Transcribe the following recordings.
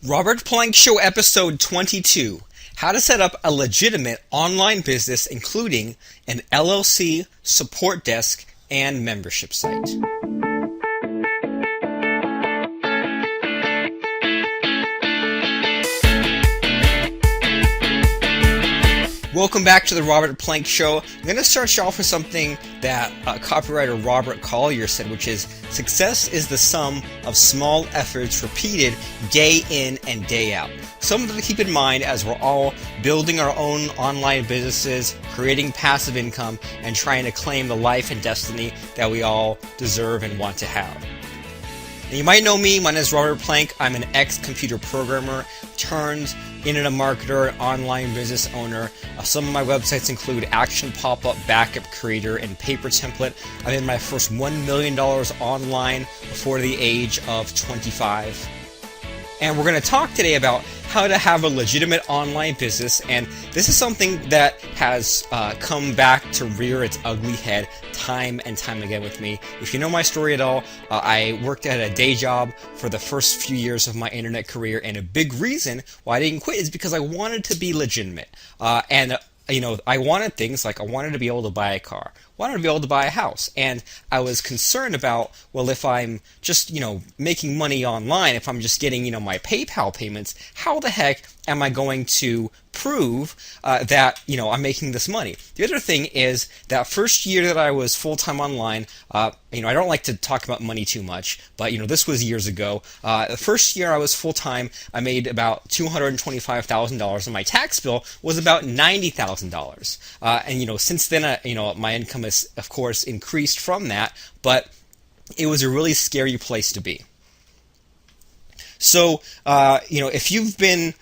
Robert Plank Show episode 22, How to Set Up a Legitimate Online Business Including an LLC, Support Desk, and Membership Site. Welcome back to the Robert Plank Show. I'm going to start you off with something that copywriter Robert Collier said, which is, success is the sum of small efforts repeated day in and day out. Something to keep in mind as we're all building our own online businesses, creating passive income, and trying to claim the life and destiny that we all deserve and want to have. Now, you might know me. My name is Robert Plank. I'm an ex-computer programmer turned internet marketer, online business owner. Some of my websites include Action Pop-Up, Backup Creator, and Paper Template. I made my first $1 million online before the age of 25. And we're going to talk today about how to have a legitimate online business, and this is something that has come back to rear its ugly head time and time again with me. If you know my story at all, I worked at a day job for the first few years of my internet career, and a big reason why I didn't quit is because I wanted to be legitimate. I wanted things like I wanted to be able to buy a car, wanted to be able to buy a house, and I was concerned about, well, if I'm just, making money online, if I'm just getting, my PayPal payments, how the heck am I going to prove that, I'm making this money? The other thing is that first year that I was full-time online, I don't like to talk about money too much, but, this was years ago. The first year I was full-time, I made about $225,000, and my tax bill was about $90,000. And, since then, my income has, of course, increased from that, but it was a really scary place to be. So, if you've been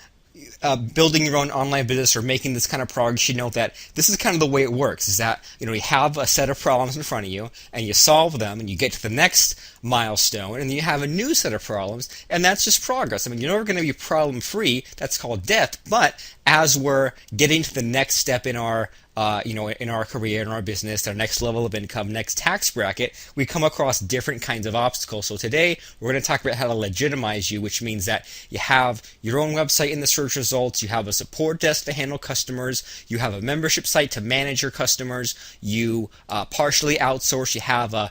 building your own online business or making this kind of progress, you know that this is kind of the way it works, is that, you have a set of problems in front of you, and you solve them, and you get to the next milestone, and then you have a new set of problems, and that's just progress. I mean, you're never going to be problem-free. That's called death, but as we're getting to the next step in our in our career, in our business, our next level of income, next tax bracket, we come across different kinds of obstacles. So today, we're going to talk about how to legitimize you, which means that you have your own website in the search results, you have a support desk to handle customers, you have a membership site to manage your customers, you partially outsource, you have a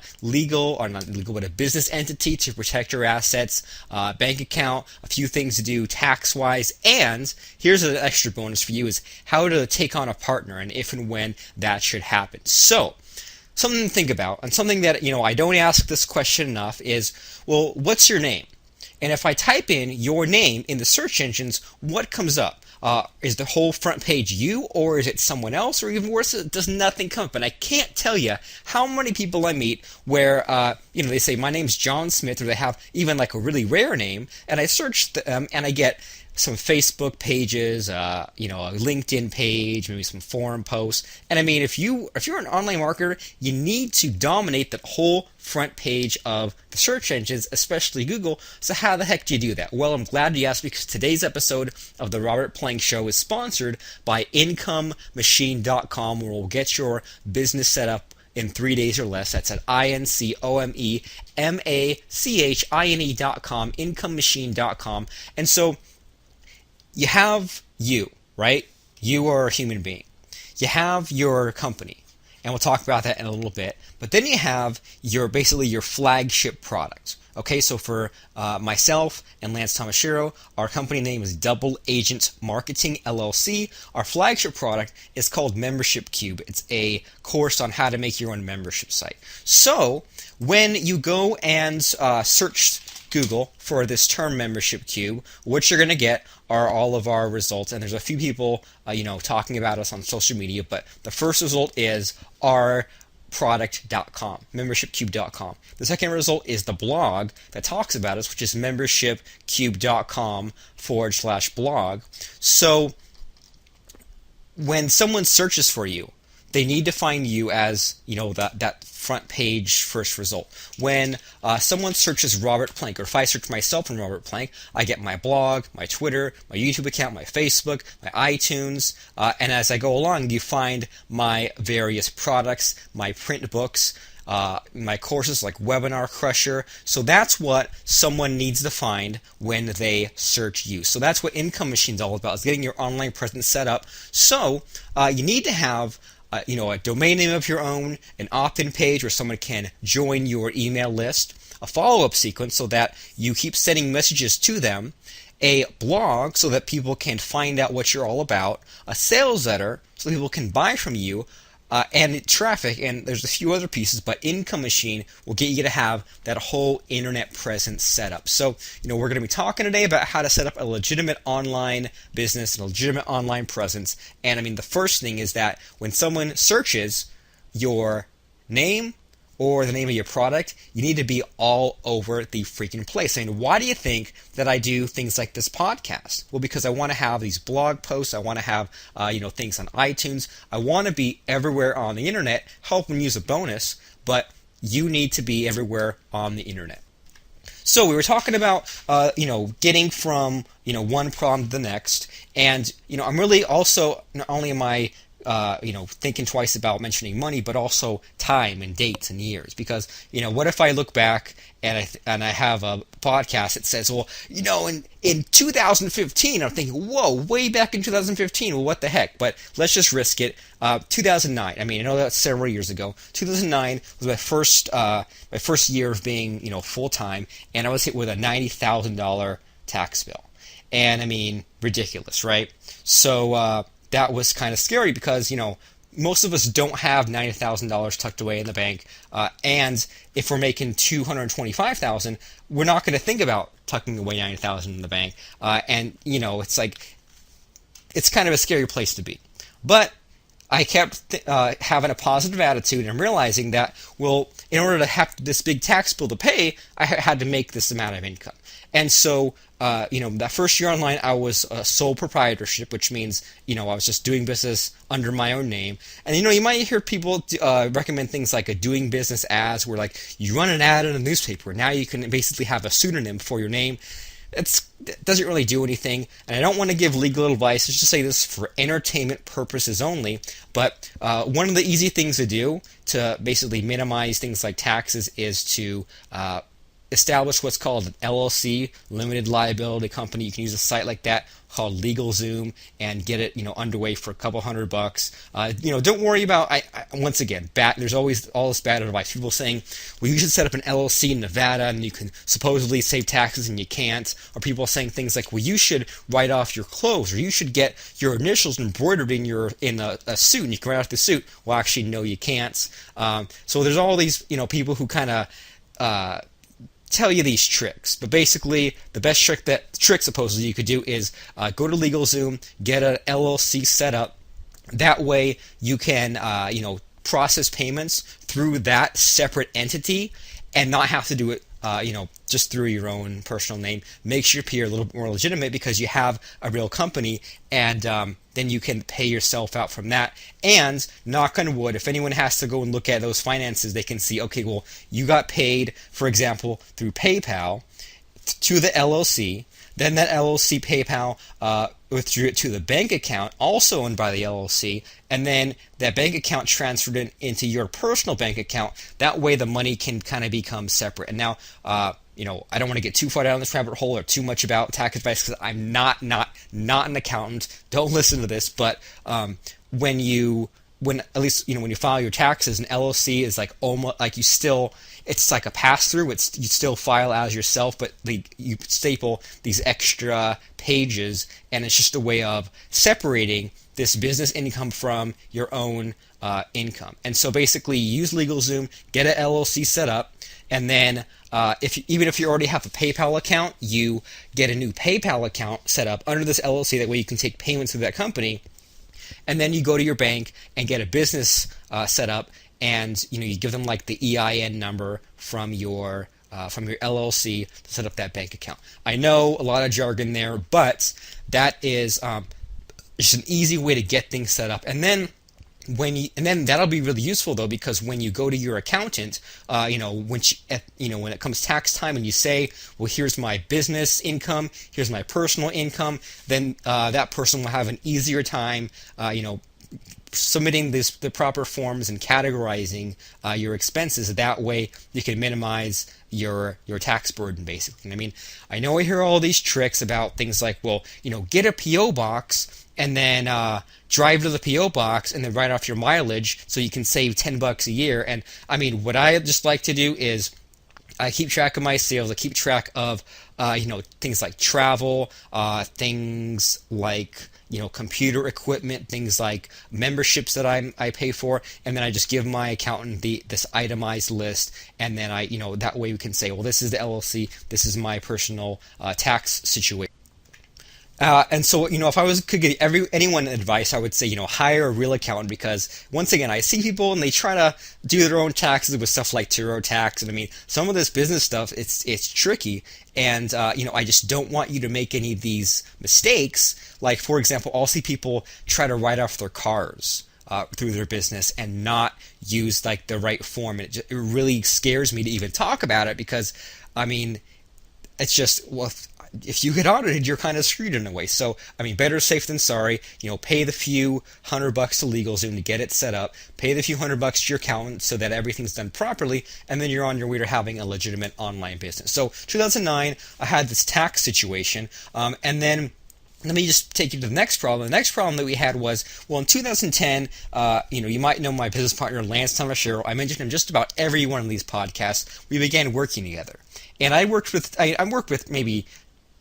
a business entity to protect your assets, bank account, a few things to do tax-wise, and here's an extra bonus for you is how to take on a partner, and if and when that should happen. So, something to think about, and something that, I don't ask this question enough is, well, what's your name? And if I type in your name in the search engines, what comes up? Is the whole front page you, or is it someone else, or even worse, does nothing come up? And I can't tell you how many people I meet where, they say, my name's John Smith, or they have even like a really rare name, and I search them, and I get some Facebook pages, a LinkedIn page, maybe some forum posts. And I mean, if you're an online marketer, you need to dominate the whole front page of the search engines, especially Google. So how the heck do you do that? Well, I'm glad you asked, because today's episode of the Robert Plank Show is sponsored by IncomeMachine.com, where we'll get your business set up in 3 days or less. That's at IncomeMachine.com, IncomeMachine.com. And so you have you, right? You are a human being. You have your company, and we'll talk about that in a little bit. But then you have your flagship product. Okay, so for myself and Lance Tomashiro, our company name is Double Agent Marketing LLC. Our flagship product is called Membership Cube. It's a course on how to make your own membership site. So when you go and search Google for this term Membership Cube, what you're going to get are all of our results, and there's a few people talking about us on social media, but the first result is our product.com, membershipcube.com. The second result is the blog that talks about us, which is membershipcube.com/blog. So when someone searches for you, they need to find you as, that front page first result. When someone searches Robert Plank, or if I search myself in Robert Plank, I get my blog, my Twitter, my YouTube account, my Facebook, my iTunes, and as I go along, you find my various products, my print books, my courses like Webinar Crusher. So that's what someone needs to find when they search you. So that's what Income Machine's all about, is getting your online presence set up. So you need to have a domain name of your own, an opt-in page where someone can join your email list, a follow-up sequence so that you keep sending messages to them, a blog so that people can find out what you're all about, a sales letter so people can buy from you, and traffic, and there's a few other pieces, but Income Machine will get you to have that whole internet presence set up. So, we're going to be talking today about how to set up a legitimate online business and a legitimate online presence. And the first thing is that when someone searches your name or the name of your product, you need to be all over the freaking place. Why do you think that I do things like this podcast? Well, because I want to have these blog posts. I want to have, things on iTunes. I want to be everywhere on the internet. Helping use a bonus, but you need to be everywhere on the internet. So we were talking about, getting from, one problem to the next. And, I'm really also, not only am I thinking twice about mentioning money, but also time and dates and years. Because, what if I look back and I have a podcast that says, well, in 2015, I'm thinking, whoa, way back in 2015, well, what the heck? But let's just risk it. 2009. I know that's several years ago. 2009 was my first year of being, full time, and I was hit with a $90,000 tax bill. And ridiculous, right? So, that was kind of scary because, most of us don't have $90,000 tucked away in the bank, and if we're making $225,000, we're not going to think about tucking away $90,000 in the bank, and it's like it's kind of a scary place to be. But I kept having a positive attitude, and I'm realizing that, well, in order to have this big tax bill to pay, I had to make this amount of income. And so, that first year online, I was a sole proprietorship, which means, I was just doing business under my own name. And, you might hear people recommend things like a doing business as, where like you run an ad in a newspaper. Now you can basically have a pseudonym for your name. It doesn't really do anything, and I don't want to give legal advice. Let's just say this for entertainment purposes only. But one of the easy things to do to basically minimize things like taxes is to establish what's called an LLC, limited liability company. You can use a site like that called LegalZoom and get it, underway for a couple $100. Don't worry about. Once again, there's always all this bad advice. People saying, well, you should set up an LLC in Nevada and you can supposedly save taxes and you can't. Or people saying things like, well, you should write off your clothes, or you should get your initials embroidered in a suit and you can write off the suit. Well, actually, no, you can't. So there's all these, people who kind of tell you these tricks, but basically the best trick supposedly you could do is go to LegalZoom, get an LLC set up. That way you can process payments through that separate entity and not have to do it just through your own personal name. Makes you appear a little bit more legitimate because you have a real company, and then you can pay yourself out from that. And knock on wood, if anyone has to go and look at those finances, they can see, okay, well, you got paid, for example, through PayPal to the LLC. Then that LLC PayPal withdrew it to the bank account, also owned by the LLC, and then that bank account transferred it into your personal bank account. That way the money can kind of become separate. And now, I don't want to get too far down this rabbit hole or too much about tax advice because I'm not an accountant. Don't listen to this. But when you file your taxes, an LLC is like almost like it's like a pass-through. You still file as yourself, but you staple these extra pages, and it's just a way of separating this business income from your own income. And so basically, you use LegalZoom, get an LLC set up, and then even if you already have a PayPal account, you get a new PayPal account set up under this LLC. That way, you can take payments through that company. And then you go to your bank and get a business set up, and you give them like the EIN number from your LLC to set up that bank account. I know a lot of jargon there, but that is just an easy way to get things set up. And then that'll be really useful though, because when you go to your accountant, when it comes tax time and you say, well, here's my business income, here's my personal income, then that person will have an easier time, submitting the proper forms and categorizing your expenses. That way you can minimize your tax burden, basically. I mean, I know I hear all these tricks about things like, well, get a PO box and then drive to the PO box and then write off your mileage so you can save $10 a year. And I mean, what I just like to do is I keep track of my sales. I keep track of things like travel, things like computer equipment, things like memberships that I pay for, and then I just give my accountant this itemized list, and then that way we can say, well, this is the LLC, this is my personal tax situation. And so, if I could give anyone advice, I would say, hire a real accountant, because once again, I see people and they try to do their own taxes with stuff like TurboTax, and I mean, some of this business stuff, it's tricky, and I just don't want you to make any of these mistakes. Like, for example, I'll see people try to write off their cars through their business and not use like the right form. It really scares me to even talk about it, because I mean, it's just, well, if you get audited, you're kind of screwed in a way. So, I mean, better safe than sorry. Pay the few $100 to legal Zoom to get it set up. Pay the few $100 to your accountant so that everything's done properly, and then you're on your way to having a legitimate online business. So, 2009, I had this tax situation, and then let me just take you to the next problem. The next problem that we had was, well, in 2010, you might know my business partner, Lance Tomashiro. I mentioned him just about every one of these podcasts. We began working together. And I worked with maybe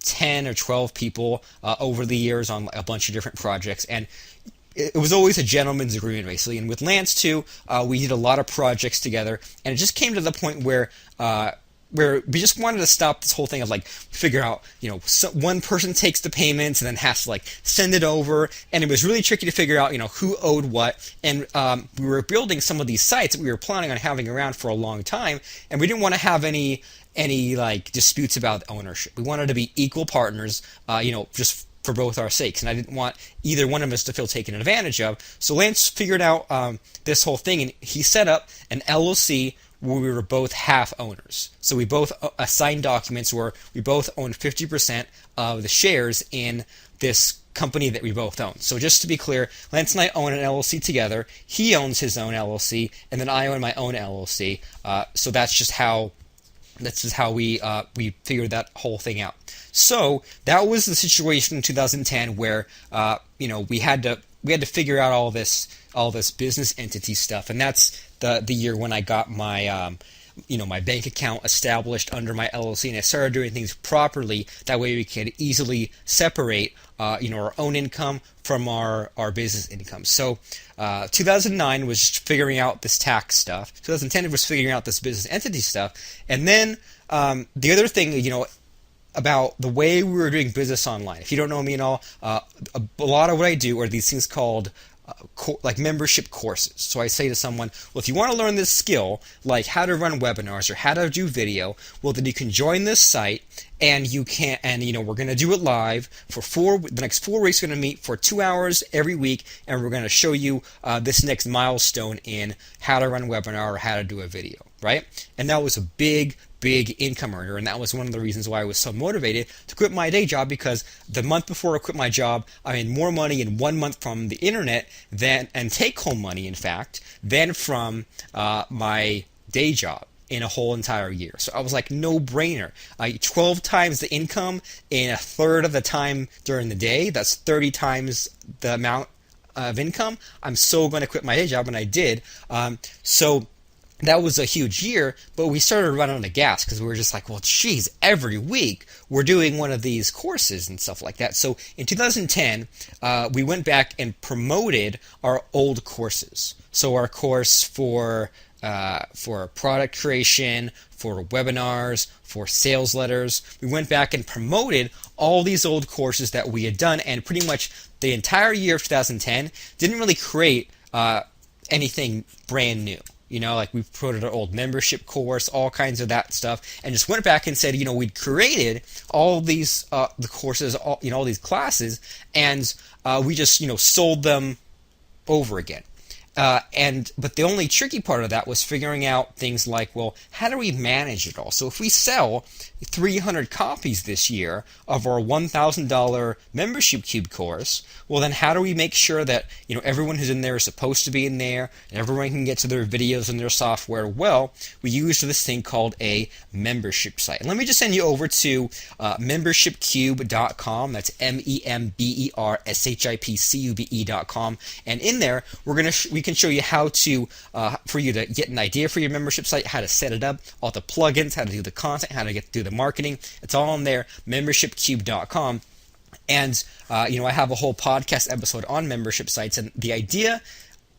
10 or 12 people over the years on a bunch of different projects, and it was always a gentleman's agreement, basically. And with Lance too, we did a lot of projects together, and it just came to the point where we just wanted to stop this whole thing of like figure out, one person takes the payments and then has to like send it over, and it was really tricky to figure out, who owed what. And we were building some of these sites that we were planning on having around for a long time, and we didn't want to have any like disputes about ownership. We wanted to be equal partners, just for both our sakes, and I didn't want either one of us to feel taken advantage of. So Lance figured out this whole thing, and he set up an LLC where we were both half owners. So we both signed documents where we both owned 50% of the shares in this company that we both own. So just to be clear, Lance and I own an LLC together. He owns his own LLC, and then I own my own LLC. So that's just how we figured that whole thing out. So that was the situation in 2010 where we had to figure out all this business entity stuff, and that's the year when I got my my bank account established under my LLC, and I started doing things properly. That way we could easily separate our own income from our business income. So 2009 was just figuring out this tax stuff. 2010 was figuring out this business entity stuff. And then the other thing, about the way we were doing business online. If you don't know me at all, a lot of what I do are these things called like membership courses. So I say to someone, well, if you want to learn this skill, like how to run webinars or how to do video, well, then you can join this site, and you can, and we're going to do it live for the next 4 weeks. We're going to meet for 2 hours every week, and we're going to show you this next milestone in how to run a webinar or how to do a video, right? And that was a big income earner, and that was one of the reasons why I was so motivated to quit my day job, because the month before I quit my job, I made more money in 1 month from the internet and take-home money, in fact, than from my day job in a whole entire year. So I was like, no brainer. 12 times the income in a third of the time during the day. That's 30 times the amount of income. I'm so going to quit my day job, and I did. So that was a huge year, but we started running out of gas because we were just like, well, geez, every week we're doing one of these courses and stuff like that. So in 2010, we went back and promoted our old courses. So our course for product creation, for webinars, for sales letters, we went back and promoted all these old courses that we had done, and pretty much the entire year of 2010 didn't really create anything brand new. Like we promoted our old membership course, all kinds of that stuff, and just went back and said, we'd created all these the courses, all these classes, and we just sold them over again. But the only tricky part of that was figuring out things like, well, how do we manage it all? So if we sell 300 copies this year of our $1,000 membership cube course, well, then how do we make sure that everyone who's in there is supposed to be in there and everyone can get to their videos and their software? Well, we used this thing called a membership site. And let me just send you over to membershipcube.com. That's membershipcube.com. And in there, we can show you how to for you to get an idea for your membership site, how to set it up, all the plugins, how to do the content, how to do the marketing. It's all on there, membershipcube.com. And I have a whole podcast episode on membership sites. And the idea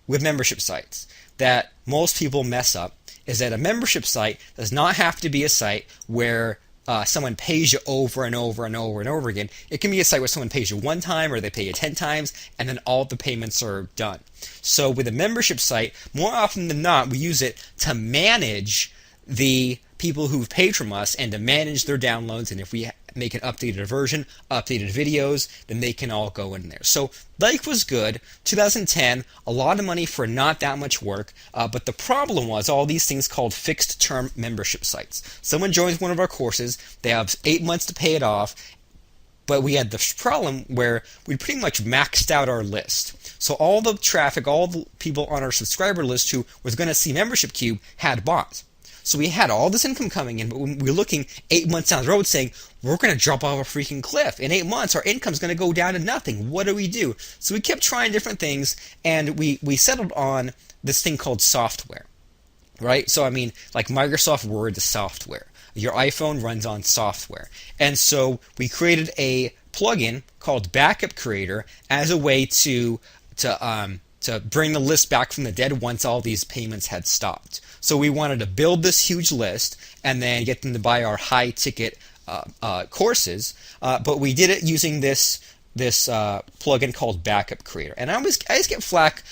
with membership sites that most people mess up is that a membership site does not have to be a site where someone pays you over and over and over and over again. It can be a site where someone pays you one time or they pay you 10 times and then all the payments are done. So with a membership site, more often than not, we use it to manage the people who've paid from us and to manage their downloads. And if we make an updated version, updated videos, then they can all go in there. So life was good. 2010, a lot of money for not that much work. But the problem was all these things called fixed term membership sites. Someone joins one of our courses, they have 8 months to pay it off. But we had this problem where we pretty much maxed out our list. So all the traffic, all the people on our subscriber list who was going to see Membership Cube had bought. So we had all this income coming in, but when we were looking 8 months down the road saying, we're going to drop off a freaking cliff. In 8 months, our income's going to go down to nothing. What do we do? So we kept trying different things, and we settled on this thing called software, right? So, like Microsoft Word is software. Your iPhone runs on software. And so we created a plugin called Backup Creator as a way to bring the list back from the dead once all these payments had stopped. So we wanted to build this huge list and then get them to buy our high-ticket courses, but we did it using this plugin called Backup Creator. And I always get flack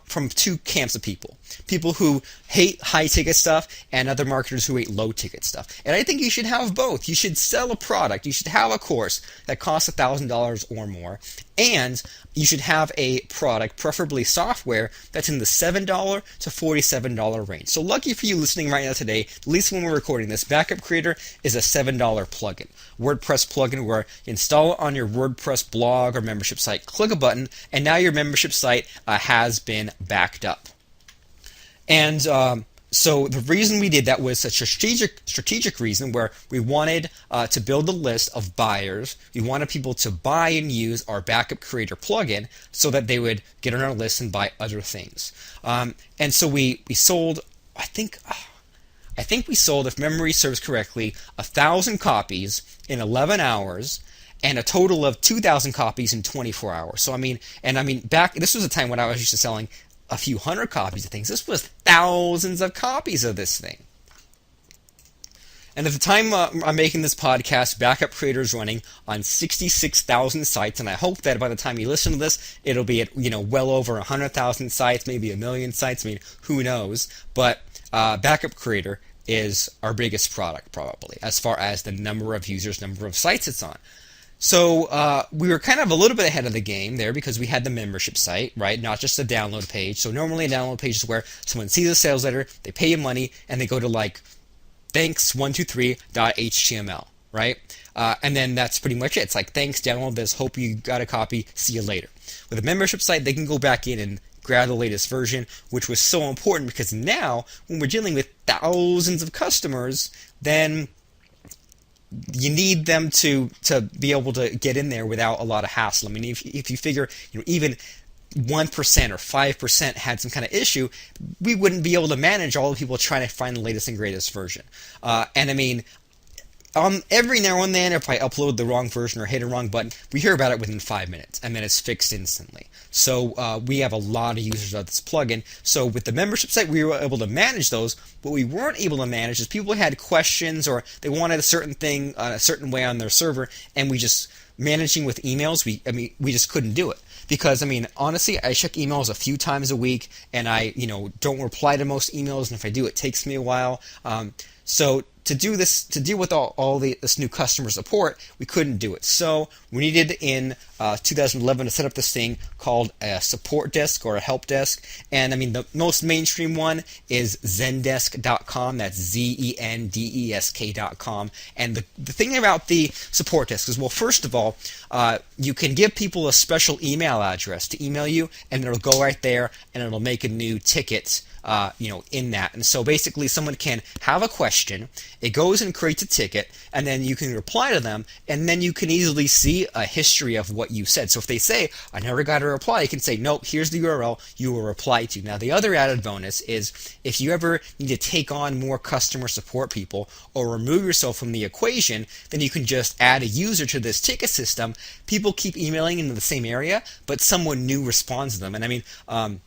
from two camps of people. People who hate high-ticket stuff and other marketers who hate low-ticket stuff. And I think you should have both. You should sell a product. You should have a course that costs $1,000 or more. And you should have a product, preferably software, that's in the $7 to $47 range. So lucky for you listening right now today, at least when we're recording this, Backup Creator is a $7 plugin. WordPress plugin where you install it on your WordPress blog or membership site, click a button, and now your membership site has been backed up. And so the reason we did that was a strategic reason where we wanted to build a list of buyers. We wanted people to buy and use our Backup Creator plugin so that they would get on our list and buy other things. And so we sold, I think we sold, if memory serves correctly, 1,000 copies in 11 hours. And a total of 2,000 copies in 24 hours. So this was a time when I was used to selling a few hundred copies of things. This was thousands of copies of this thing. And at the time I'm making this podcast, Backup Creator is running on 66,000 sites, and I hope that by the time you listen to this, it'll be at well over 100,000 sites, maybe 1 million sites. Who knows? But Backup Creator is our biggest product probably, as far as the number of users, number of sites it's on. So we were kind of a little bit ahead of the game there because we had the membership site, right? Not just a download page. So normally a download page is where someone sees a sales letter, they pay you money, and they go to thanks123.html, right? And then that's pretty much it. It's like, thanks, download this, hope you got a copy, see you later. With a membership site, they can go back in and grab the latest version, which was so important because now when we're dealing with thousands of customers, then you need them to be able to get in there without a lot of hassle. If you figure even 1% or 5% had some kind of issue, we wouldn't be able to manage all the people trying to find the latest and greatest version. Every now and then, if I upload the wrong version or hit a wrong button, we hear about it within 5 minutes, and then it's fixed instantly. So we have a lot of users of this plugin. So with the membership site, we were able to manage those. What we weren't able to manage is people had questions or they wanted a certain thing a certain way on their server, and we just managing with emails. We just couldn't do it. because I mean, honestly, I check emails a few times a week, and I, don't reply to most emails, and if I do, it takes me a while. So to do this, to deal with this new customer support, we couldn't do it. So we needed in 2011 to set up this thing called a support desk or a help desk. And I mean, the most mainstream one is Zendesk.com. That's Zendesk.com. And the thing about the support desk is, well, first of all, you can give people a special email address to email you, and it'll go right there, and it'll make a new ticket in that. And so basically someone can have a question, it goes and creates a ticket, and then you can reply to them, and then you can easily see a history of what you said. So if they say, I never got a reply, you can say, nope, here's the URL you will reply to. Now the other added bonus is if you ever need to take on more customer support people or remove yourself from the equation, then you can just add a user to this ticket system. People keep emailing into the same area, but someone new responds to them. And I mean, I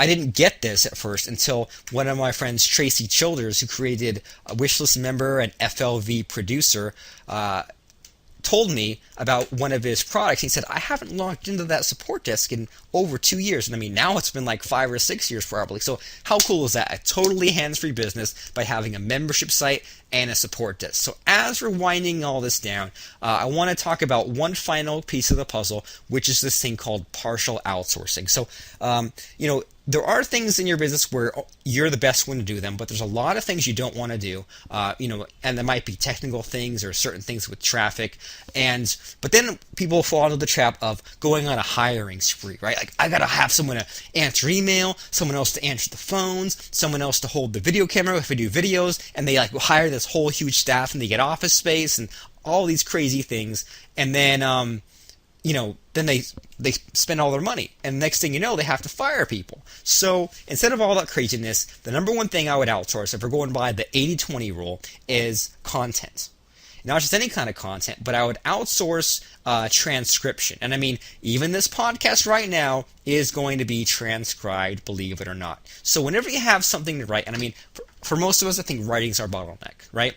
didn't get this at first until one of my friends, Tracy Childers, who created a Wishlist Member and FLV Producer, told me about one of his products. He said, I haven't logged into that support desk in over 2 years. And I mean, now it's been like 5 or 6 years probably. So how cool is that? A totally hands-free business by having a membership site and a support desk. So as we're winding all this down, I want to talk about one final piece of the puzzle, which is this thing called partial outsourcing. So, there are things in your business where you're the best one to do them, but there's a lot of things you don't want to do, and there might be technical things or certain things with traffic, but then people fall into the trap of going on a hiring spree, right? Like, I gotta have someone to answer email, someone else to answer the phones, someone else to hold the video camera if we do videos, and they hire this whole huge staff, and they get office space and all these crazy things, and then then they spend all their money, and next thing you know, they have to fire people. So instead of all that craziness, the number one thing I would outsource, if we're going by the 80-20 rule, is content. Not just any kind of content, but I would outsource transcription. And I mean, even this podcast right now is going to be transcribed, believe it or not. So whenever you have something to write, and I mean, for most of us, I think writing's our bottleneck, right?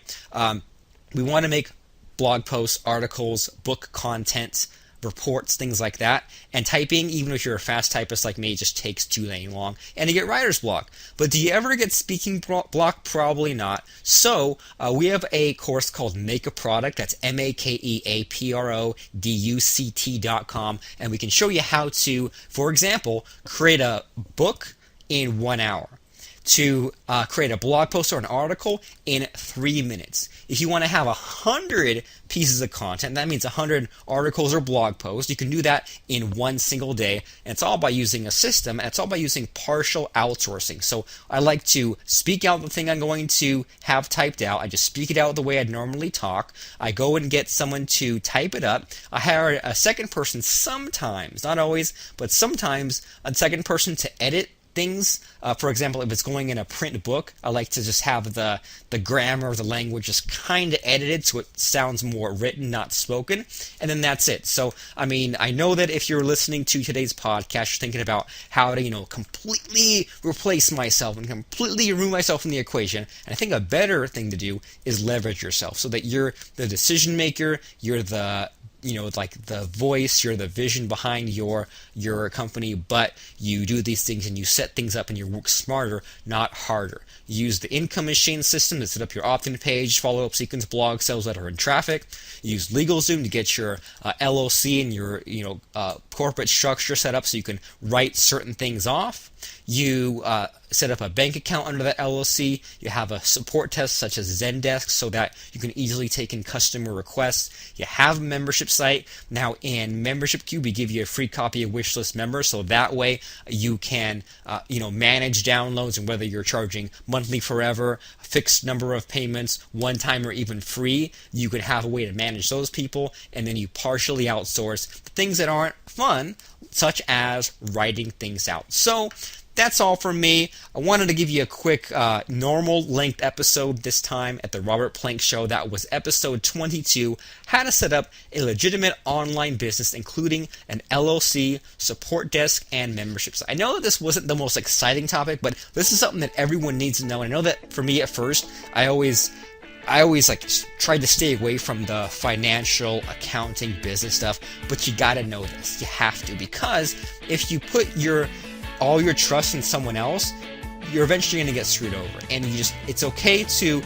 We want to make blog posts, articles, book content, reports, things like that, and typing, even if you're a fast typist like me, just takes too dang long, and you get writer's block. But do you ever get speaking block? Probably not. So we have a course called Make a Product. That's MakeAProduct.com, and we can show you how to, for example, create a book in 1 hour, to create a blog post or an article in 3 minutes. If you want to have 100 pieces of content, that means 100 articles or blog posts, you can do that in one single day. And it's all by using a system, and it's all by using partial outsourcing. So I like to speak out the thing I'm going to have typed out. I just speak it out the way I'd normally talk. I go and get someone to type it up. I hire a second person sometimes, not always, but sometimes a second person to edit things. For example, if it's going in a print book, I like to just have the grammar of the language just kind of edited so it sounds more written, not spoken, and then that's it. So, I mean, I know that if you're listening to today's podcast, you're thinking about how to, completely replace myself and completely remove myself from the equation, and I think a better thing to do is leverage yourself so that you're the decision maker, you're the the voice, you're the vision behind your company, but you do these things and you set things up and you work smarter, not harder. You use the income machine system to set up your opt-in page, follow-up sequence, blog, sales letter, and traffic. You use LegalZoom to get your LLC and your corporate structure set up so you can write certain things off. You set up a bank account under that LLC. You have a support desk such as Zendesk so that you can easily take in customer requests. You have a membership site. Now in Membership Cube, we give you a free copy of Wishlist Member, so that way you can manage downloads, and whether you're charging monthly forever, a fixed number of payments, one time, or even free, you can have a way to manage those people, and then you partially outsource the things that aren't fun, such as writing things out. So that's all from me. I wanted to give you a quick normal length episode this time at the Robert Plank Show. That was episode 22, how to set up a legitimate online business, including an LLC, support desk, and memberships. I know that this wasn't the most exciting topic, but this is something that everyone needs to know. And I know that for me at first, I always I always try to stay away from the financial, accounting, business stuff, but you gotta know this. You have to, because if you put all your trust in someone else, you're eventually going to get screwed over. And it's okay to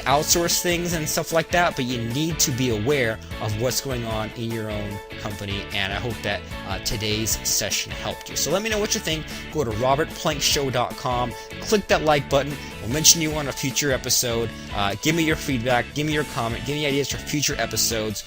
outsource things and stuff like that, but you need to be aware of what's going on in your own company. And I hope that today's session helped you. So let me know what you think. Go to robertplankshow.com, click that like button. We'll mention you on a future episode. Give me your feedback, give me your comment, give me ideas for future episodes.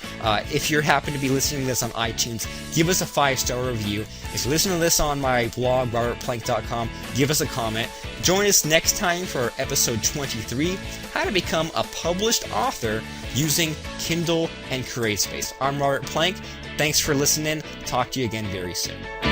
If you happen to be listening to this on iTunes, give us a 5-star review. If you listen to this on my blog, robertplank.com, give us a comment. Join us next time for episode 23, How to Become a Published Author Using Kindle and CreateSpace. I'm Robert Plank. Thanks for listening. Talk to you again very soon.